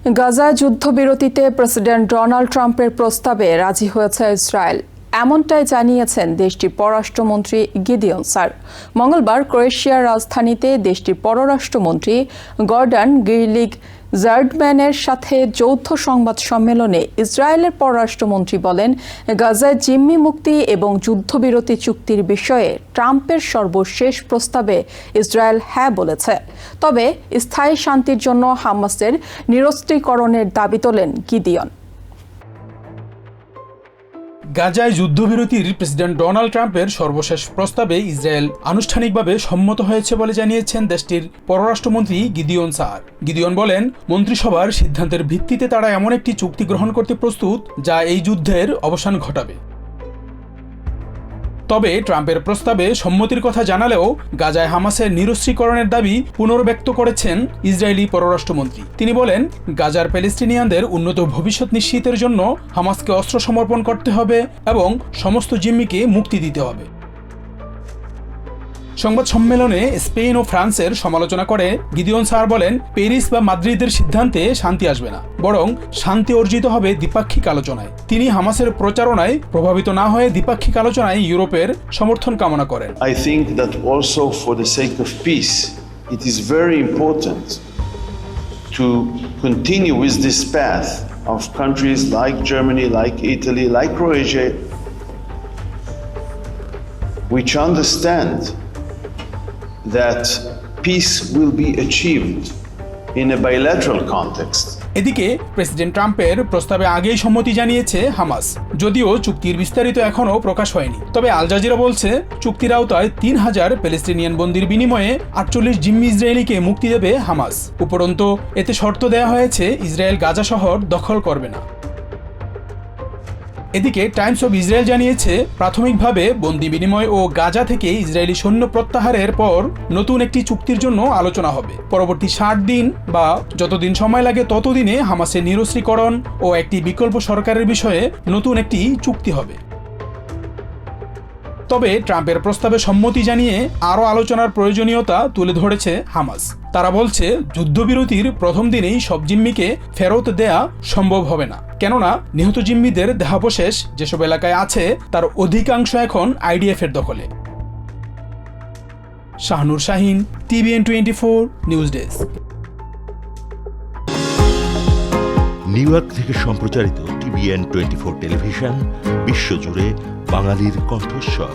গাজায় যুদ্ধবিরতিতে president Donald ট্রাম্পের প্রস্তাবে রাজি হয়েছে ইসরায়েল। এমনটাই জানিয়েছেন দেশটির পররাষ্ট্রমন্ত্রী গিদিয়ন স্যার। মঙ্গলবার ক্রোয়েশিয়ার রাজধানীতে দেশটির পররাষ্ট্রমন্ত্রী গর্ডান গিরলিগ জার্ডম্যানের সাথে যৌথ সংবাদ সম্মেলনে ইসরায়েলের পররাষ্ট্রমন্ত্রী বলেন, গাজায় জিম্মি মুক্তি এবং যুদ্ধবিরতি চুক্তির বিষয়ে ট্রাম্পের সর্বশেষ প্রস্তাবে ইসরায়েল হ্যাঁ বলেছে। তবে স্থায়ী শান্তির জন্য হামাসের নিরস্ত্রীকরণের দাবি তোলেন গিদিয়ন। গাজায় যুদ্ধবিরতির প্রেসিডেন্ট ডোনাল্ড ট্রাম্পের সর্বশেষ প্রস্তাবে ইসরায়েল আনুষ্ঠানিকভাবে সম্মত হয়েছে বলে জানিয়েছেন দেশটির পররাষ্ট্রমন্ত্রী গিদিয়ন স্যার। গিদিয়ন বলেন, মন্ত্রিসভার সিদ্ধান্তের ভিত্তিতে তারা এমন একটি চুক্তি গ্রহণ করতে প্রস্তুত যা এই যুদ্ধের অবসান ঘটাবে। তবে ট্রাম্পের প্রস্তাবে সম্মতির কথা জানালেও গাজায় হামাসের নিরস্ত্রীকরণের দাবি পুনর্ব্যক্ত করেছেন ইসরায়েলি পররাষ্ট্রমন্ত্রী। তিনি বলেন, গাজার প্যালেস্টিনিয়ানদের উন্নত ভবিষ্যৎ নিশ্চিতের জন্য হামাসকে অস্ত্র সমর্পণ করতে হবে এবং সমস্ত জিম্মিকে মুক্তি দিতে হবে। সংবাদ সম্মেলনে স্পেন ও ফ্রান্সের সমালোচনা করে গিদিয়ন স্যার বলেন, প্যারিস বা মাদ্রিদের সিদ্ধান্তে শান্তি আসবে না, বরং শান্তি অর্জিত হবে দ্বিপাক্ষিক আলোচনায়। তিনি হামাসের প্রচারণায় প্রভাবিত না হয়ে দ্বিপাক্ষিক আলোচনায় ইউরোপের সমর্থন কামনা করেন। I think that also for the sake of peace, it is very important to continue with this path of countries like Germany, like Italy, like Croatia, which understand that peace will be achieved in a bilateral context. এদিকে president ট্রাম্পের প্রস্তাবে আগেই সম্মতি জানিয়েছে Hamas, যদিও চুক্তির বিস্তারিত এখনও প্রকাশ হয়নি। তবে আল জাজিরা বলছে, চুক্তির আওতায় ৩,০০০ প্যালেস্টিনিয়ান বন্দীর বিনিময়ে ৪৮ জিম্মি ইসরায়েলিকে মুক্তি দেবে হামাস। উপরন্তু এতে শর্ত দেয়া হয়েছে, ইসরায়েল গাজা শহর দখল করবে না। এদিকে টাইমস অব ইসরায়েল জানিয়েছে, প্রাথমিকভাবে বন্দি বিনিময় ও গাজা থেকে ইসরায়েলি সৈন্য প্রত্যাহারের পর নতুন একটি চুক্তির জন্য আলোচনা হবে। পরবর্তী ৬০ দিন বা যতদিন সময় লাগে ততদিনে হামাসের নিরস্ত্রীকরণ ও একটি বিকল্প সরকারের বিষয়ে নতুন একটি চুক্তি হবে। তবে ট্রাম্পের প্রস্তাবে সম্মতি জানিয়ে আরও আলোচনার প্রয়োজনীয়তা তুলে ধরেছে হামাস। তারা বলছে, যুদ্ধবিরতির প্রথম দিনেই সব জিম্মিকে ফেরত দেয়া সম্ভব হবে না, কেননা নিহত জিম্মিদের দেহাবশেষ যেসব এলাকায় আছে তার অধিকাংশ এখন আইডিএফ এর দখলে। Shahnur Shahin, TVN 24 news desk. New York থেকে সম্প্রচারিত TVN 24 টেলিভিশন বিশ্বজুড়ে বাঙালির কণ্ঠস্বর।